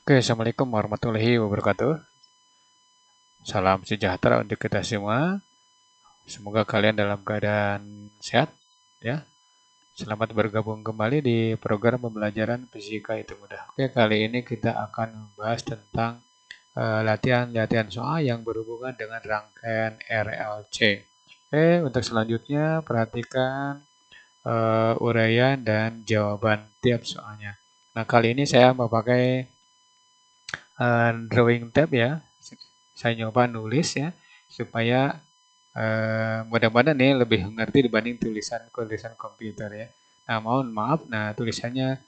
Oke, Assalamualaikum warahmatullahi wabarakatuh. Salam sejahtera untuk kita semua. Semoga kalian dalam keadaan sehat, ya. Selamat bergabung kembali di program pembelajaran fisika itu mudah. Oke, kali ini kita akan membahas tentang latihan-latihan soal yang berhubungan dengan rangkaian RLC. Oke, untuk selanjutnya perhatikan uraian dan jawaban tiap soalnya. Nah, kali ini saya mau pakai drawing tab ya. Saya nyoba nulis ya supaya mudah-mudahan nih lebih mengerti dibanding tulisan komputer ya. Nah, mohon maaf, nah tulisannya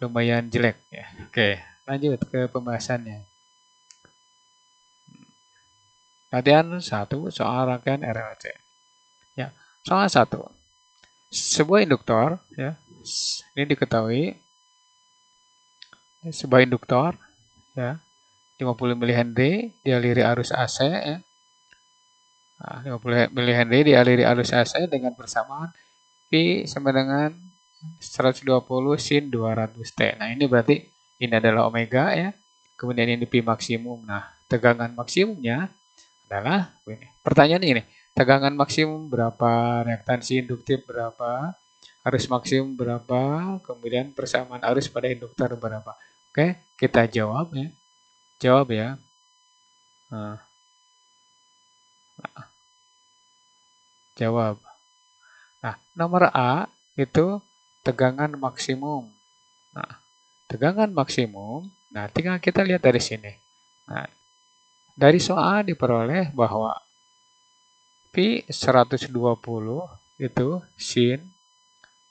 lumayan jelek ya. Oke, lanjut ke pembahasannya. Latihan 1 soal rangkaian RLC. Ya, soal 1. Sebuah induktor ya. Ini diketahui sebuah induktor ya 50 mH dialiri arus AC ya. Nah, 50 mH dialiri arus AC dengan persamaan Pi sama dengan 120 sin 200 T. Nah, ini berarti ini adalah omega ya. Kemudian ini Pi maksimum. Nah, tegangan maksimumnya adalah ini. Pertanyaan ini, tegangan maksimum berapa, reaktansi induktif berapa, arus maksimum berapa, kemudian persamaan arus pada induktor berapa. Oke, kita jawab ya. Jawab ya. Nah, jawab. Nah, nomor A itu tegangan maksimum. Nah, tegangan maksimum, nah tinggal kita lihat dari sini. Nah, dari soal diperoleh bahwa Pi 120 itu sin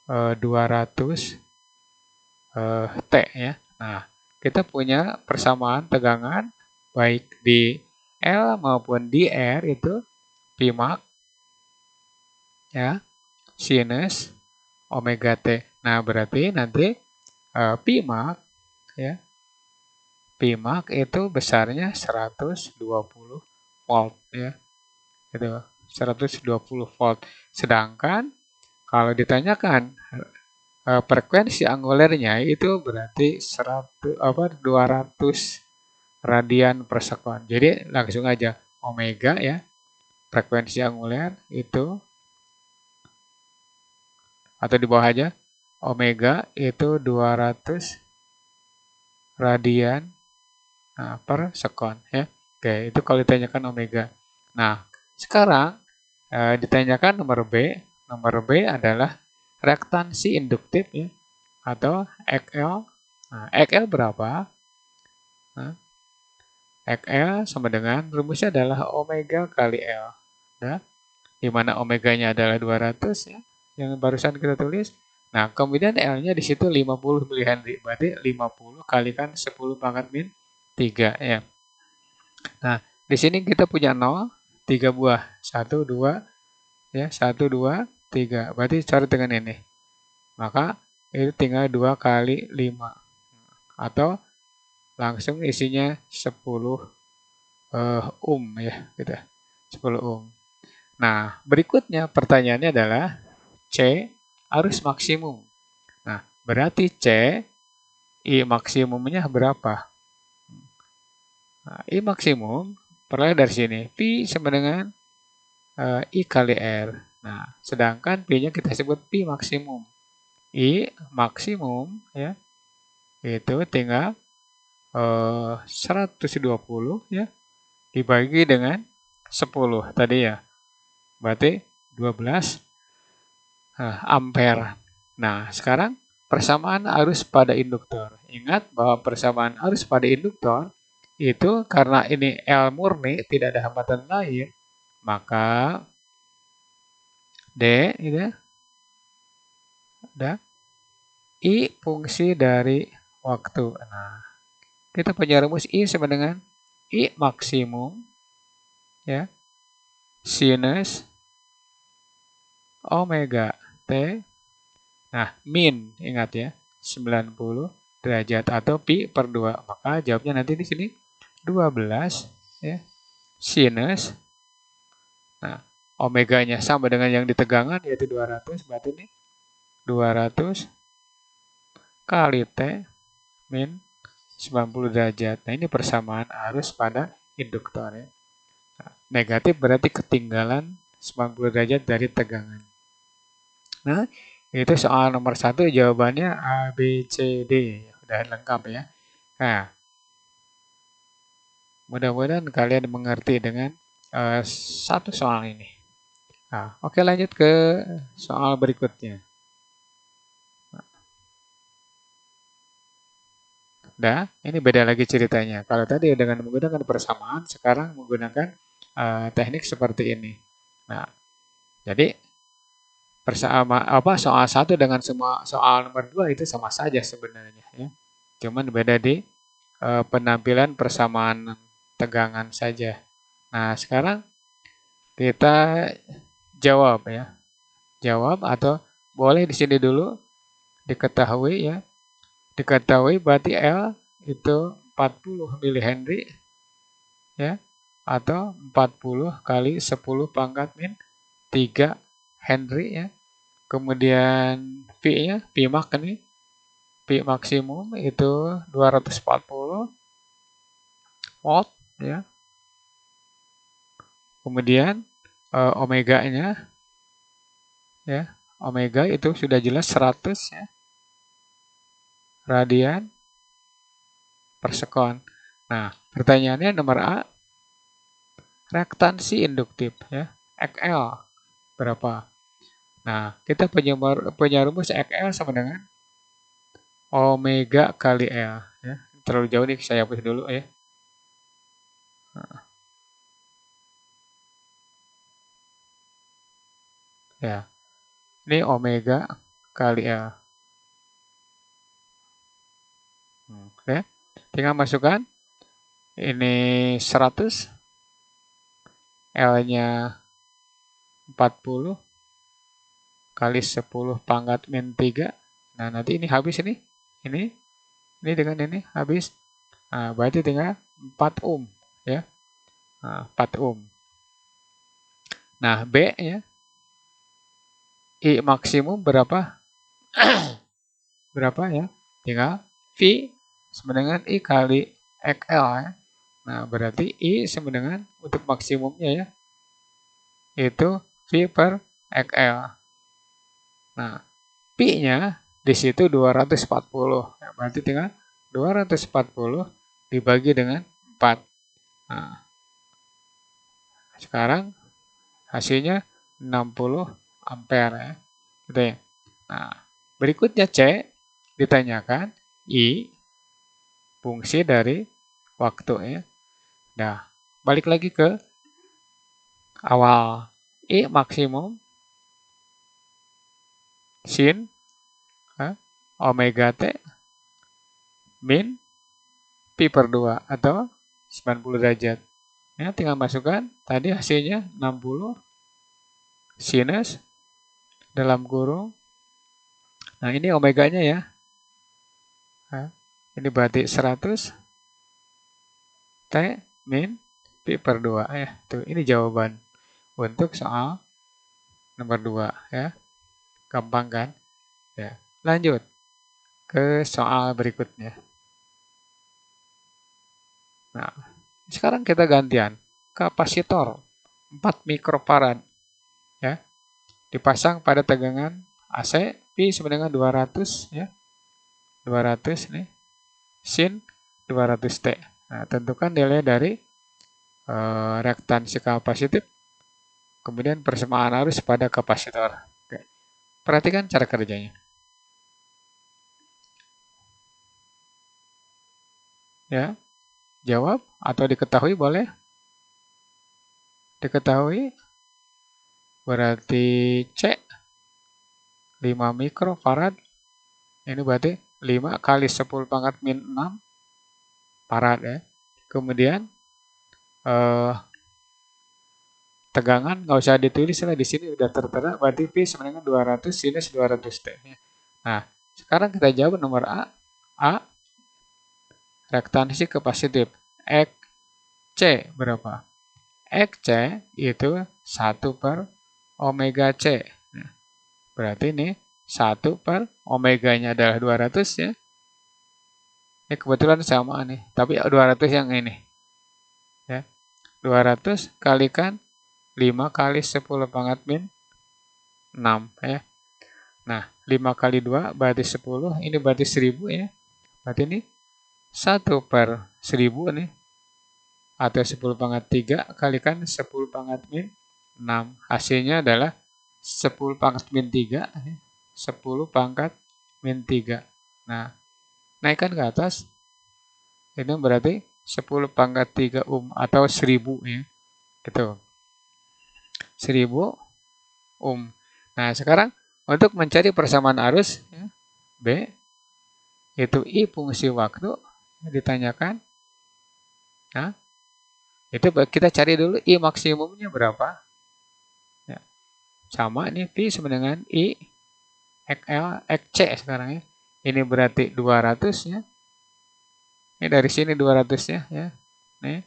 200 T ya. Nah, kita punya persamaan tegangan baik di L maupun di R itu Pi mak ya sinus omega T. Nah, berarti nanti Pi mak ya. Pi mak itu besarnya 120 volt ya. Itu 120 volt. Sedangkan kalau ditanyakan frekuensi angulernya itu berarti 200 radian per sekon. Jadi langsung aja omega ya. Frekuensi anguler itu atau di bawah aja omega itu 200 radian per sekon ya. Oke, itu kalau ditanyakan omega. Nah, sekarang ditanyakan nomor B. Nomor B adalah reaktansi induktif ya atau XL. Nah, XL berapa? Nah, XL sama dengan rumusnya adalah omega kali L. Nah, di mana omeganya adalah 200 ya, yang barusan kita tulis. Nah, kemudian L-nya di situ 50 mH, berarti 50 kalikan 10 pangkat min 3 ya. Nah, di sini kita punya 0, 3 buah. 1, 2, ya, 1, 2, 3. Berarti cara dengan ini. Maka itu tinggal 2 kali 5. Atau langsung isinya 10 ya, gitu. 10 ohm. Nah, berikutnya pertanyaannya adalah C arus maksimum. Nah, berarti C I maksimumnya berapa? Nah, I maksimum peroleh dari sini. Pi sama dengan I kali R. Nah, sedangkan P-nya kita sebut Pi maksimum. I maksimum ya itu tinggal 120 ya dibagi dengan 10 tadi ya. Berarti 12 ampere. Nah, sekarang persamaan arus pada induktor. Ingat bahwa persamaan arus pada induktor itu karena ini L murni, tidak ada hambatan lain, maka D gitu, ada I fungsi dari waktu. Nah, kita punya rumus I sama dengan I maksimum ya sinus omega T. Nah, min ingat ya 90 derajat atau pi per 2. Maka jawabnya nanti di sini 12 ya sinus. Nah, omeganya sama dengan yang di tegangan yaitu 200, berarti ini 200 kali T min 90 derajat. Nah, ini persamaan arus pada induktor ya. Nah, negatif berarti ketinggalan 90 derajat dari tegangan. Nah, itu soal nomor 1 jawabannya A, B, C, D. Udah lengkap ya. Nah, mudah-mudahan kalian mengerti dengan satu soal ini. Nah, oke lanjut ke soal berikutnya. Nah, ini beda lagi ceritanya. Kalau tadi dengan menggunakan persamaan, sekarang menggunakan teknik seperti ini. Nah, jadi soal 1 dengan semua soal nomor 2 itu sama saja sebenarnya ya. Cuman beda di penampilan persamaan tegangan saja. Nah, sekarang kita jawab ya. Jawab atau boleh di sini dulu diketahui ya. Diketahui berarti L itu 40 mH ya atau 40 kali 10 pangkat min 3 Henry ya. Kemudian V-nya, P-max ini, P maksimum itu 240 volt ya. Kemudian omega-nya ya, omega itu sudah jelas 100 ya. Radian per sekon. Nah, pertanyaannya nomor A, reaktansi induktif ya, XL berapa? Nah, kita punya rumus XL sama dengan omega kali L ya. Terlalu jauh nih, saya hapus dulu ya. Ya. Ini omega kali L. Oke. Tinggal masukkan ini 100, L-nya 40 kali 10 pangkat min 3. Nah, nanti ini habis ini. Ini dengan ini habis. Nah, berarti tinggal 4 ohm ya. Nah, 4 ohm. Nah, B ya. I maksimum berapa? Berapa ya? Tinggal V sama dengan I kali XL ya. Nah, berarti I sama dengan untuk maksimumnya ya. Itu V per XL. Nah, Pi-nya di situ 240. Ya, berarti tinggal 240 dibagi dengan 4. Nah, sekarang hasilnya 60 ampere ya. Gitu ya. Nah, berikutnya C ditanyakan I fungsi dari waktu ya. Nah, balik lagi ke awal. I maksimum sin omega T min pi per 2 atau 90 derajat. Ya, tinggal masukkan tadi hasilnya 60 sinus dalam kurung. Nah, ini omeganya ya. Nah, ini berarti 100 T min pi per 2 ya. Tuh, ini jawaban untuk soal nomor 2 ya. Gampang kan? Ya. Lanjut ke soal berikutnya. Nah, sekarang kita gantian. Kapasitor 4 mikrofarad ya. Dipasang pada tegangan AC Pi sama dengan 200 ya. 200 nih. Sin 200 T. Nah, tentukan nilai dari reaktansi kapasitif. Kemudian persamaan arus pada kapasitor. Oke. Perhatikan cara kerjanya. Ya. Jawab atau diketahui boleh. Diketahui berarti C 5 mikrofarad. Ini berarti 5 kali 10 pangkat min 6 farad ya. Kemudian tegangan nggak usah ditulis lah, di sini udah tertera berarti P sama dengan 200 sinus 200 T. Nah, sekarang kita jawab nomor A. A reaktansi kapasitif. X C berapa? X C itu 1 per omega C. Nah, berarti ini 1 per omeganya adalah 200 ya. Kebetulan sama nih, tapi 200 yang ini. Ya. 200 kalikan 5 kali 10 pangkat min 6 ya. Nah, 5 kali 2 berarti 10, ini berarti 1000 ya. Berarti ini 1/1000 nih. Atau 10 pangkat 3 kalikan 10 pangkat min 6. Hasilnya adalah 10 pangkat min 3. 10 pangkat min 3. Nah, naikkan ke atas. Ini berarti 10 pangkat 3 atau 1000 ya. Gitu. 1000 Nah, sekarang untuk mencari persamaan arus ya, B itu I fungsi waktu ditanyakan. Nah, itu kita cari dulu I maksimumnya berapa. Ya. Sama ini V sama dengan I XL XC sekarang ya. Ini berarti 200 ya. Ini dari sini 200 ya. Nih,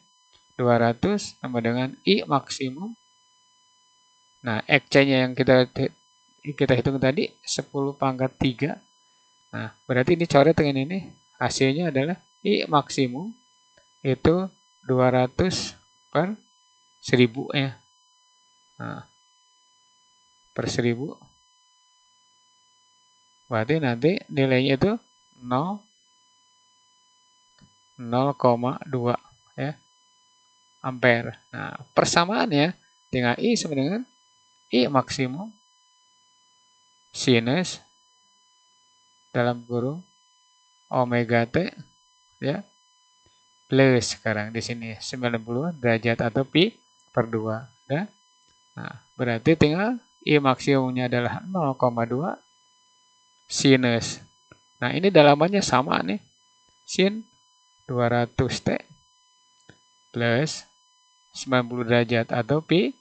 200 sama dengan I maksimum. Nah, XC-nya yang kita hitung tadi 10 pangkat 3. Nah, berarti ini coret dengan ini. Hasilnya adalah I maksimum itu 200/1000 ya. Nah, per 1000. Berarti nanti nilainya itu 0,2 ya ampere. Nah, persamaannya dengan I sama dengan I maksimum sinus dalam kurung omega T ya plus sekarang di sini 90 derajat atau pi per 2 ya. Nah, berarti tinggal I maksimumnya adalah 0,2 sinus. Nah, ini dalamannya sama nih. Sin 200T plus 90 derajat atau pi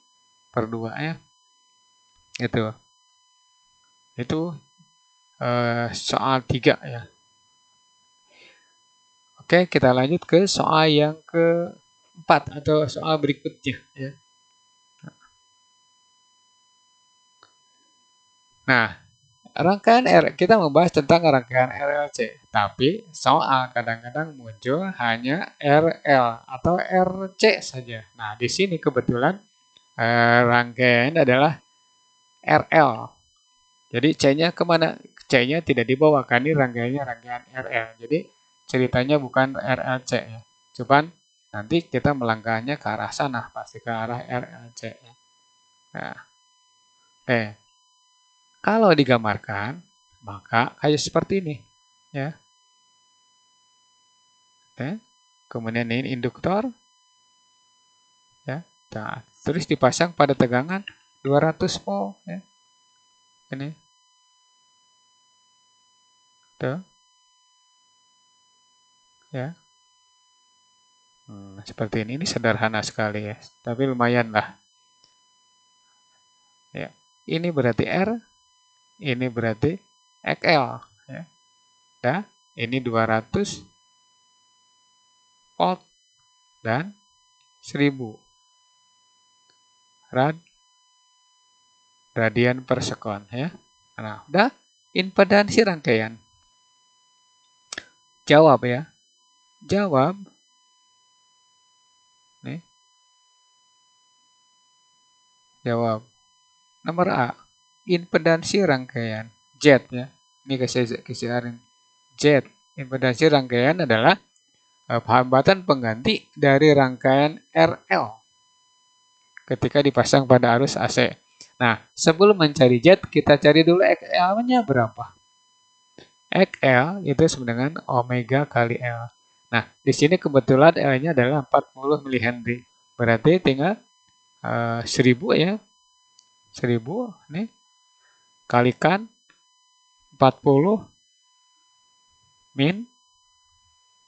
per 2 ya. Itu soal 3 ya. Oke, kita lanjut ke soal yang keempat atau soal berikutnya ya. Nah, kita membahas tentang rangkaian RLC, tapi soal kadang-kadang muncul hanya RL atau RC saja. Nah, di sini kebetulan rangkaian adalah RL. Jadi C-nya kemana? C-nya tidak dibawakan, ini rangkaiannya rangkaian RL. Jadi ceritanya bukan RLC ya. Cuman nanti kita melangkahnya ke arah sana, pasti ke arah RLC ya. Nah, kalau digambarkan, maka kayak seperti ini ya. Kemudian ini induktor ya. Nah, terus dipasang pada tegangan 200 volt ya. Ini. Tuh. Ya. Seperti ini sederhana sekali ya, tapi lumayan lah. Ya. Ini berarti R, ini berarti XL ya. Dan ini 200 volt dan 1000 radian per sekon ya. Nah, udah impedansi rangkaian. Jawab ya. Jawab. Nih. Jawab. Nomor A. Impedansi rangkaian Z ya. Ini kasih Z. Impedansi rangkaian adalah hambatan pengganti dari rangkaian RL ketika dipasang pada arus AC. Nah, sebelum mencari Z, kita cari dulu XL-nya berapa. XL itu sama dengan omega kali L. Nah, di sini kebetulan L-nya adalah 40 mH. Berarti tinggal 1000 ya. 1000 nih kalikan 40 min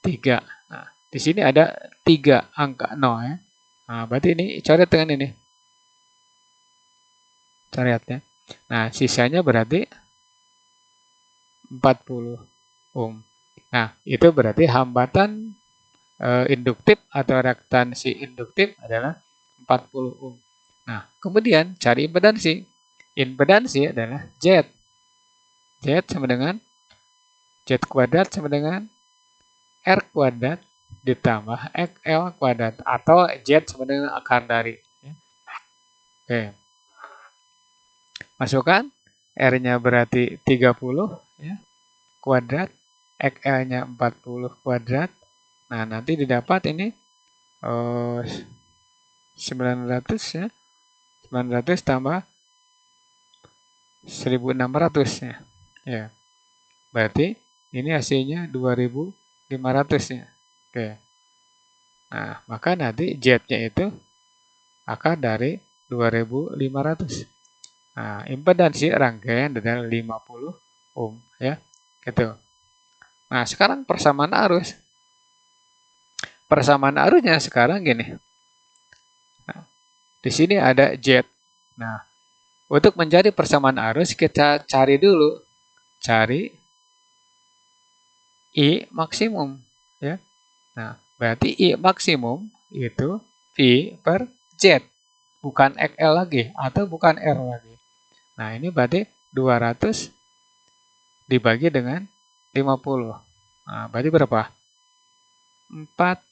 3. Nah, di sini ada 3 angka 0 ya. Nah, berarti ini coret dengan ini. Coret ya. Nah, sisanya berarti 40 ohm. Nah, itu berarti hambatan induktif atau reaktansi induktif adalah 40 ohm. Nah, kemudian cari impedansi. Impedansi adalah Z. Z sama dengan Z kuadrat sama dengan R kuadrat ditambah XL kuadrat atau Z sama dengan akar dari. Oke. Masukkan R-nya berarti 30 ya, kuadrat, XL-nya 40 kuadrat. Nah, nanti didapat ini 900 ya. 900 tambah 1600 ya. Ya. Berarti ini hasilnya 2500 ya. Oke. Nah, maka nanti Z-nya itu akar dari 2500. Nah, impedansi rangkaian adalah 50 ohm ya. Gitu. Nah, sekarang persamaan arus. Persamaan arusnya sekarang gini. Nah, di sini ada Z. Nah, untuk mencari persamaan arus kita cari dulu. Cari I maksimum ya. Nah, berarti I maksimum itu V per Z, bukan XL lagi atau bukan R lagi. Nah, ini berarti 200 dibagi dengan 50. Nah, berarti berapa? 4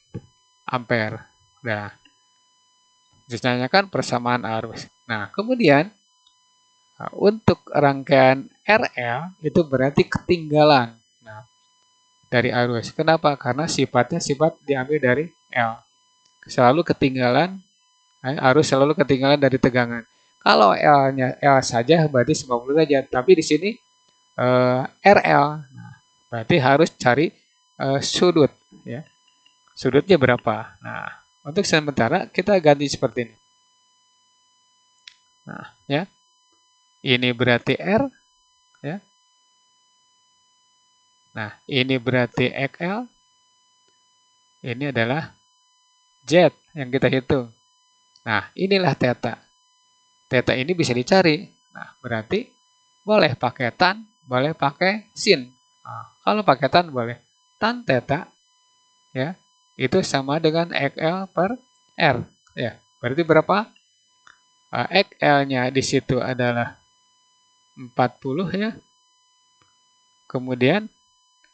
ampere. Nah, ditanyakan persamaan arus. Nah, kemudian untuk rangkaian RL itu berarti ketinggalan. Nah, dari arus. Kenapa? Karena sifatnya sifat diambil dari L. Selalu ketinggalan, arus selalu ketinggalan dari tegangan. Kalau L-nya L saja berarti 90 derajat. Tapi di sini RL, nah, berarti harus cari sudut. Ya. Sudutnya berapa? Nah, untuk sementara kita ganti seperti ini. Nah, ya. Ini berarti R, ya. Nah, ini berarti XL. Ini adalah Z yang kita hitung. Nah, inilah theta. Theta ini bisa dicari. Nah, berarti boleh pakai tan, boleh pakai sin. Nah, kalau pakai tan boleh tan theta, ya, itu sama dengan XL per R. Ya, berarti berapa? XL-nya di situ adalah 40 ya. Kemudian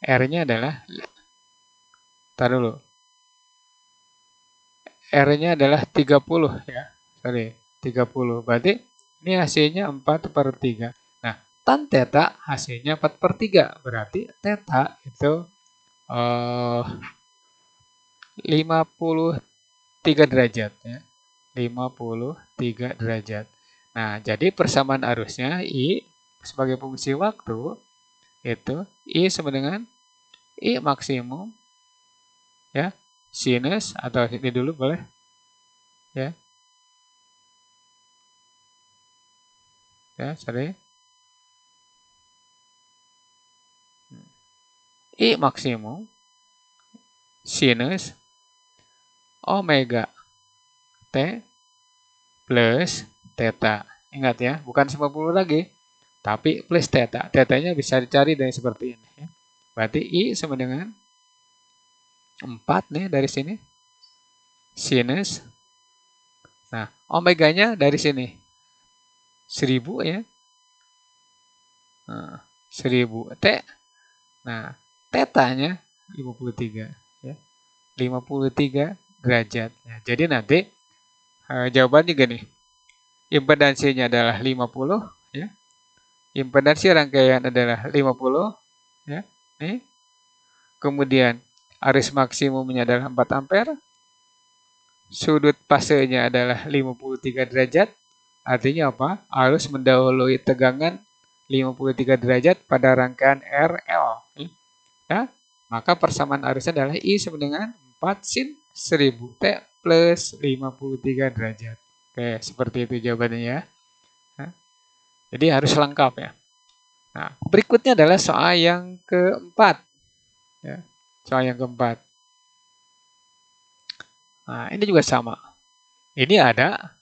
R-nya adalah, taruh dulu. R-nya adalah 30 ya. Sorry, 30. Berarti ini hasilnya 4 per 3. Nah, tan theta hasilnya 4 per 3. Berarti theta itu 53 derajat ya. 53 derajat. Nah, jadi persamaan arusnya I sebagai fungsi waktu itu I sama dengan I maksimum ya, sinus atau ini dulu boleh ya. Ya, sorry. I maksimum sinus omega T plus theta. Ingat ya, bukan 90 lagi, tapi plus theta. Theta-nya bisa dicari dari seperti ini. Ya. Berarti I sama dengan 4 nih dari sini. Sinus. Nah, omeganya dari sini. 1000 ya. Nah, 1000 T. Nah, tetanya 53 ya. 53 derajat. Ya, jadi nanti jawabannya gini. Impedansinya adalah 50 ya. Impedansi rangkaian adalah 50 ya. Nih. Kemudian arus maksimumnya adalah 4 ampere. Sudut fasenya adalah 53 derajat. Artinya apa? Arus mendahului tegangan 53 derajat pada rangkaian RL. Ya, maka persamaan arusnya adalah I sama dengan 4 sin 1000 T plus 53 derajat. Oke, seperti itu jawabannya ya. Nah, jadi harus lengkap ya. Nah, berikutnya adalah soal yang keempat. Ya, soal yang keempat. Nah, ini juga sama. Ini ada.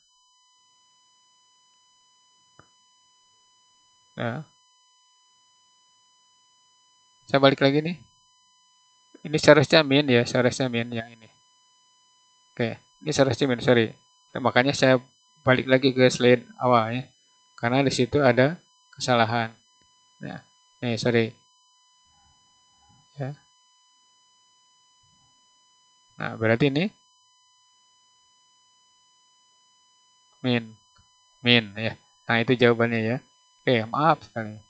Nah, saya balik lagi nih. Ini seharusnya min ya, seharusnya min yang ini. Oke, ini seharusnya min, sorry. Nah, makanya saya balik lagi ke slide awal ya. Karena di situ ada kesalahan. Nah, nih sorry. Ya. Nah, berarti ini min ya. Nah, itu jawabannya ya. Oke, maaf sekali.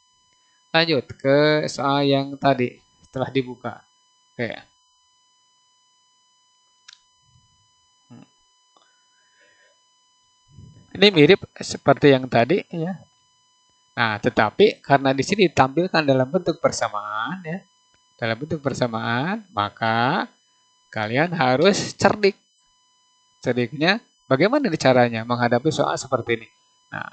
Lanjut ke soal yang tadi setelah dibuka. Oke. Ini mirip seperti yang tadi ya. Nah, tetapi karena di sini ditampilkan dalam bentuk persamaan ya. Dalam bentuk persamaan, maka kalian harus cerdik. Cerdiknya bagaimana nih caranya menghadapi soal seperti ini? Nah,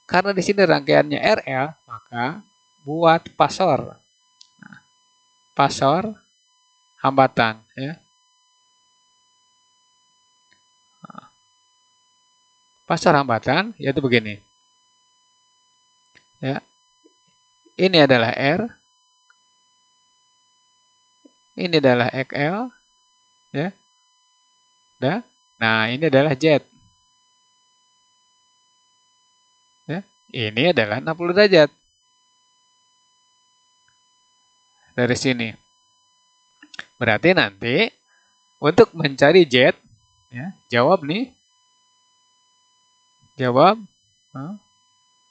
karena di sini rangkaiannya RL, maka buat pasor. Nah, pasor hambatan ya. Pasor hambatan yaitu begini. Ya. Ini adalah R, ini adalah XL ya. Nah, ini adalah Z. Ya. Ini adalah 60 derajat. Dari sini. Berarti nanti untuk mencari Z, ya, jawab nih. Jawab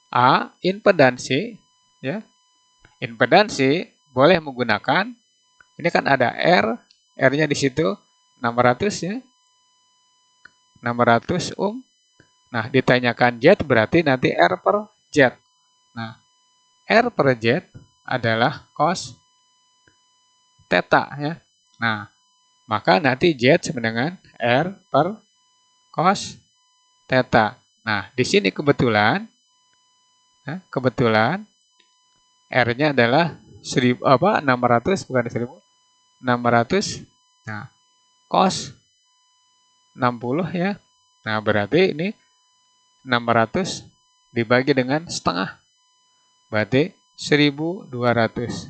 A, impedansi, ya. Impedansi boleh menggunakan, ini kan ada R, R-nya di situ 600 ya. 600 ohm. Nah, ditanyakan Z berarti nanti R per Z. Nah, R per Z adalah cos theta ya. Nah, maka nanti Z sama dengan R per cos theta. Nah, di sini kebetulan R-nya adalah 600 bukan 1000. 600. Nah, cos 60 ya. Nah, berarti ini 600 dibagi dengan setengah. Berarti 1200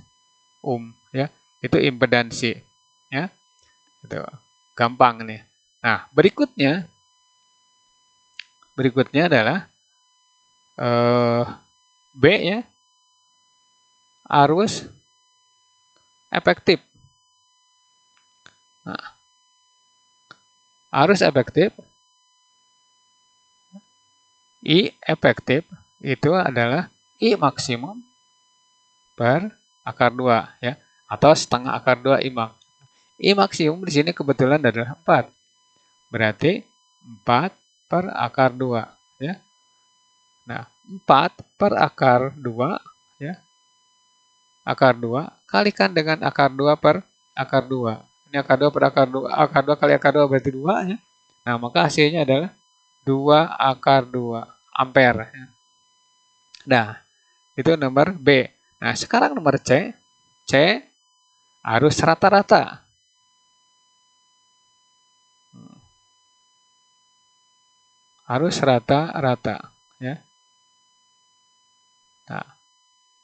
ohm ya. Itu impedansi ya. Itu gampang nih. Nah, berikutnya adalah B ya. Arus efektif. Nah, arus efektif I efektif itu adalah I maksimum per akar 2 ya, atau setengah akar 2 I max. I maksimum di sini kebetulan adalah 4. Berarti 4 per akar 2 ya. Nah, 4 per akar 2 ya. Akar 2 kalikan dengan akar 2 per akar 2. Ini akar 2 per akar 2, akar 2 kali akar 2 berarti 2 ya. Nah, maka hasilnya adalah 2 akar 2 ampere. Nah, itu nomor B. Nah, sekarang nomor C. C arus rata-rata. Arus rata-rata. Ya. Nah,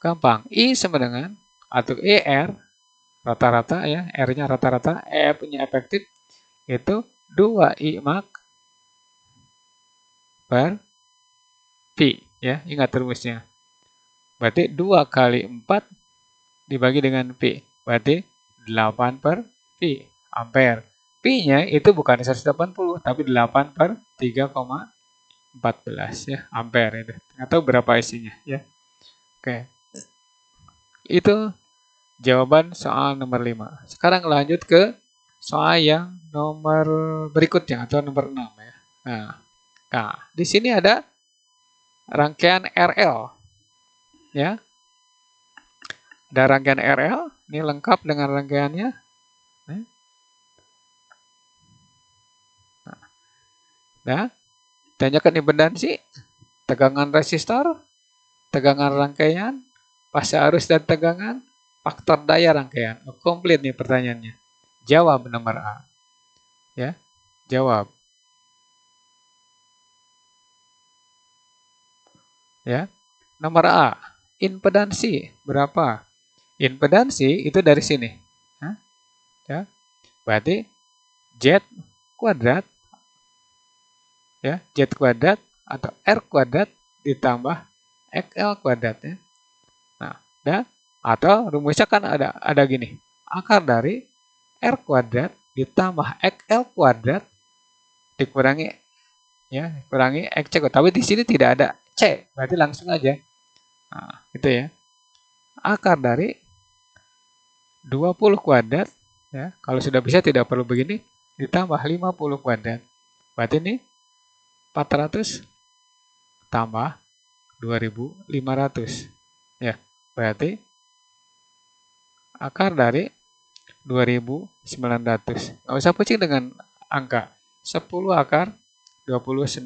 gampang. I sama dengan, atau ER, rata-rata ya. R-nya rata-rata, EF-nya efektif. Itu 2I max per Pi. Ya, ingat rumusnya. Berarti 2 kali 4 dibagi dengan Pi. Berarti 8 per Pi ampere. Pi-nya itu bukan 180, tapi 8 per 3,14 ya, ampere itu. Atau berapa isinya ya. Oke. Itu jawaban soal nomor 5. Sekarang lanjut ke soal yang nomor berikutnya atau nomor 6 ya. Nah, di sini ada rangkaian RL ya. Ada rangkaian RL, ini lengkap dengan rangkaiannya. Nah, tanyakan impedansi, tegangan resistor, tegangan rangkaian, fase arus dan tegangan, faktor daya rangkaian. Komplit nih pertanyaannya. Jawab nomor A. Ya, jawab. Ya. Nomor A, impedansi berapa? Impedansi itu dari sini. Ya. Berarti Z kuadrat ya, Z kuadrat atau R kuadrat ditambah XL kuadrat ya. Nah, ya, atau rumusnya kan ada gini. Akar dari R kuadrat ditambah XL kuadrat dikurangi kurangi XC. Tapi di sini tidak ada C, berarti langsung aja. Nah, gitu ya. Akar dari 20 kuadrat, ya, kalau sudah bisa tidak perlu begini, ditambah 50 kuadrat. Berarti ini 400 tambah 2500. Ya, berarti akar dari 2900. Nggak usah pusing dengan angka. 10 akar 29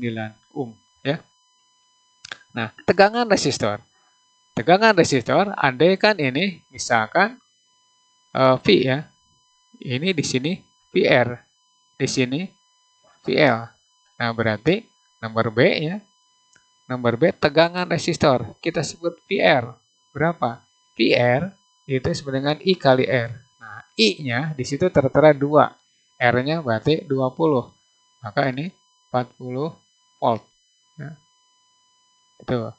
ya. Nah, tegangan resistor. Tegangan resistor, andaikan ini misalkan V ya. Ini di sini VR, di sini VL. Nah, berarti nomor B ya. Nomor B tegangan resistor. Kita sebut VR. Berapa? VR itu sama dengan I kali R. Nah, I-nya di situ tertera 2. R-nya berarti 20. Maka ini 40 volt. Ya. Itu.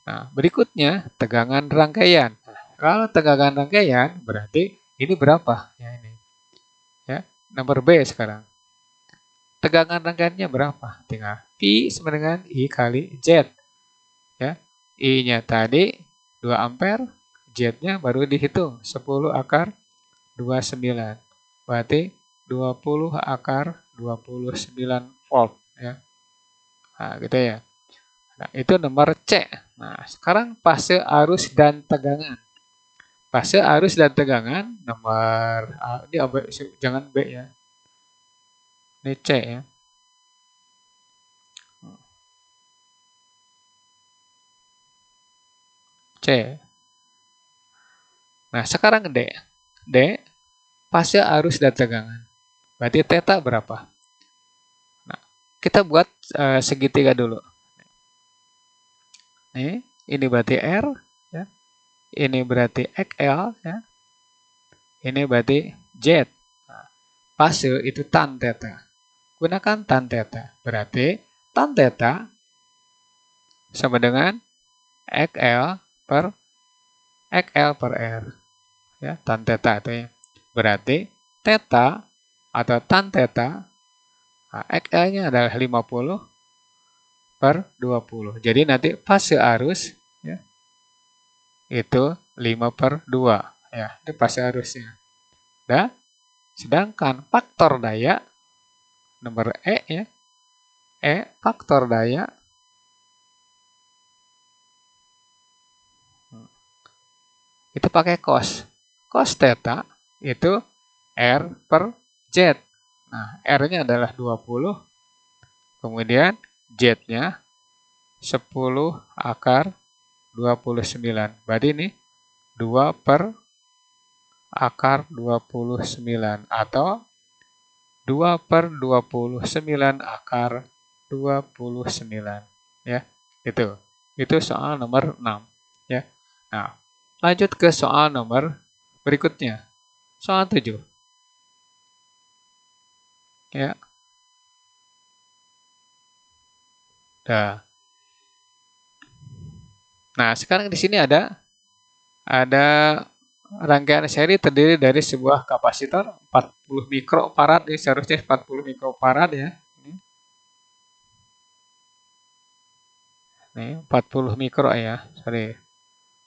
Nah, berikutnya tegangan rangkaian. Nah, kalau tegangan rangkaian berarti ini berapa? Ya ini. Ya, nomor B sekarang. Tegangan rangkaiannya berapa? Tinggal P sama dengan I kali Z. Ya, I-nya tadi 2 ampere, Z-nya baru dihitung 10 akar 29. Berarti 20 akar 29 volt ya. Nah, gitu ya. Nah, itu nomor C. Nah, sekarang fase arus dan tegangan. Fase arus dan tegangan nomor ini jangan B ya. Ini C ya. C. Nah, sekarang D. D, fase arus dan tegangan. Berarti theta berapa? Nah, kita buat segitiga dulu. Ini berarti R, ya. Ini berarti XL, ya. Ini berarti Z. Nah, fase itu tan theta. Gunakan tan theta. Berarti tan theta sama dengan XL per R. Ya, tan theta itu ya. Berarti theta atau tan theta, nah, XL-nya adalah 50 per 20. Jadi nanti fase arus ya, itu 5 per 2. Ya, itu fase arusnya. Dan sedangkan faktor daya nomor E ya. Faktor daya itu pakai cos. Cos theta itu R per Z. Nah, R-nya adalah 20. Kemudian Z-nya 10 akar 29. Berarti ini 2 per akar 29 atau 2 per 29 akar 29 ya. Itu soal nomor 6 ya. Nah, lanjut ke soal nomor berikutnya. Soal 7. Ya. Nah, sekarang di sini ada rangkaian seri terdiri dari sebuah kapasitor 40 mikrofarad, ini seharusnya 40 mikrofarad ya. Nih, 40 mikro ya, sorry.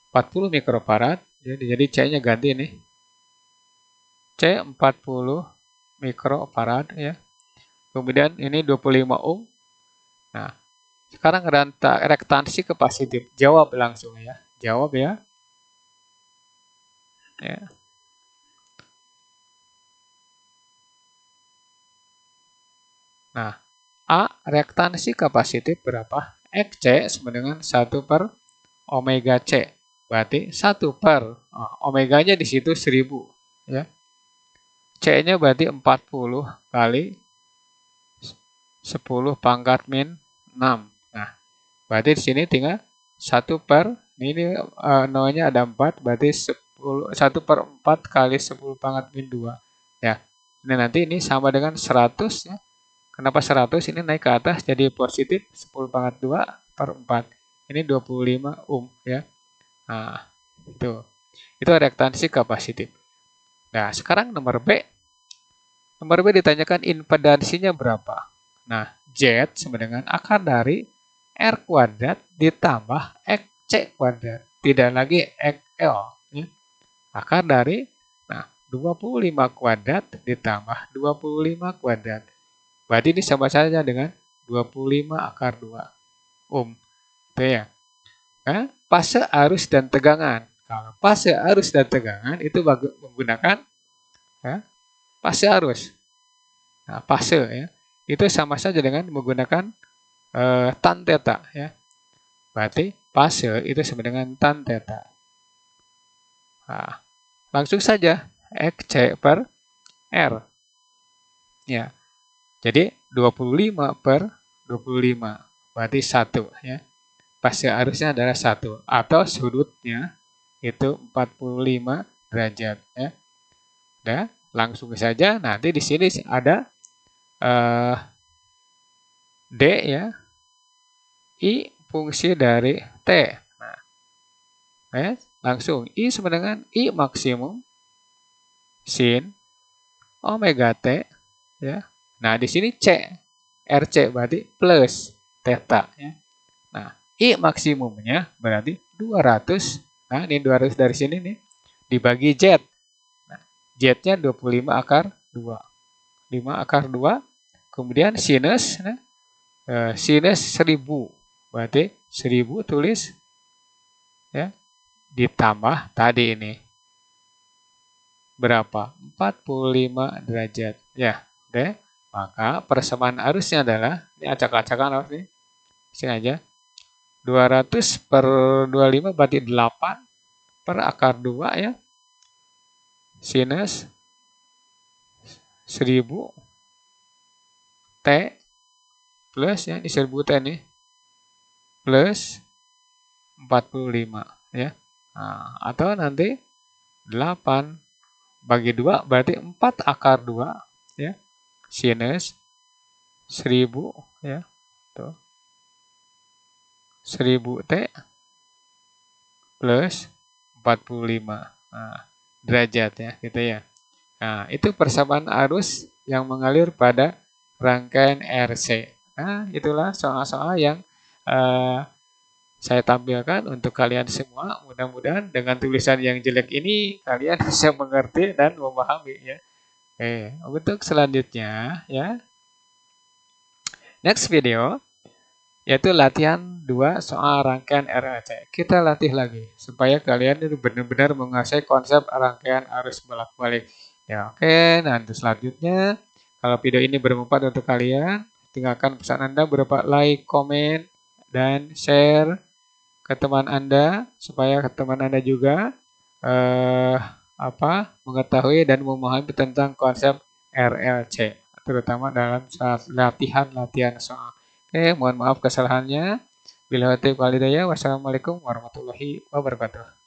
40 mikrofarad, jadi C-nya ganti nih. C 40 mikrofarad ya. Kemudian ini 25 ohm. Nah, sekarang reaktansi kapasitif. Jawab langsung ya. Jawab ya. Ya. Nah, A, reaktansi kapasitif berapa? XC sama dengan 1 per omega C. Berarti 1 per, omeganya di situ 1000. Ya. C-nya berarti 40 kali 10 pangkat min 6. Nah, berarti di sini tinggal 1 per, ini nolnya ada 4, berarti 1 per 4 kali 10 pangkat min 2. Ya, ini nanti ini sama dengan 100 ya. Kenapa 100? Ini naik ke atas jadi positif 10 pangkat 2 per 4. Ini 25 ohm ya. Nah, itu reaktansi kapasitif. Nah, sekarang nomor B. Nomor B ditanyakan impedansinya berapa. Nah, Z sama dengan akar dari R kuadrat ditambah XC kuadrat. Tidak lagi XL. Ya. Akar dari 25 kuadrat ditambah 25 kuadrat. Berarti ini sama saja dengan 25 akar 2 ohm. Itu ya. Nah, fase arus dan tegangan. Kalau fase arus dan tegangan itu menggunakan fase arus. Nah, fase ya. Itu sama saja dengan menggunakan tan theta ya. Berarti fase itu sama dengan tan theta. Nah, langsung saja XC per R. Ya. Jadi 25 per 25 berarti 1 ya. Fase arusnya adalah 1 atau sudutnya itu 45 derajat ya. Udah, langsung saja nanti di sini ada D ya. I fungsi dari T. Nah, langsung I sama dengan I maksimum sin omega T ya. Nah, di sini C RC berarti plus theta ya. Nah, I maksimumnya berarti 200. Nah, ini 200 dari sini nih dibagi Z. Nah, Z-nya 25 akar 2. 5 akar 2. Kemudian sinus sinus 1000. Berarti 1000 tulis ya ditambah tadi ini berapa? 45 derajat. Ya, oke. Maka persamaan arusnya adalah, ini acak-acakan harus nih. Sini aja. 200 per 25 berarti 8 per akar 2 ya. Sinus 1000 T plus ya, ini 1000 T nih. Plus 45 ya. Nah, atau nanti 8 bagi 2 berarti 4 akar 2 ya. Sinus 1000 ya. Tuh. 1000 T plus 45 derajat ya, gitu ya. Nah, itu persamaan arus yang mengalir pada rangkaian RC. Nah, itulah soal-soal yang saya tampilkan untuk kalian semua. Mudah-mudahan dengan tulisan yang jelek ini kalian bisa mengerti dan memahami ya. Untuk selanjutnya ya. Next video yaitu latihan 2 soal rangkaian RLC. Kita latih lagi supaya kalian itu benar-benar menguasai konsep rangkaian arus bolak-balik. Ya, oke. Nanti selanjutnya kalau video ini bermanfaat untuk kalian, tinggalkan pesan Anda berupa like, komen, dan share ke teman Anda supaya teman Anda juga mengetahui dan memahami tentang konsep RLC, terutama dalam latihan soal. Oke, mohon maaf kesalahannya. Wassalamualaikum warahmatullahi wabarakatuh.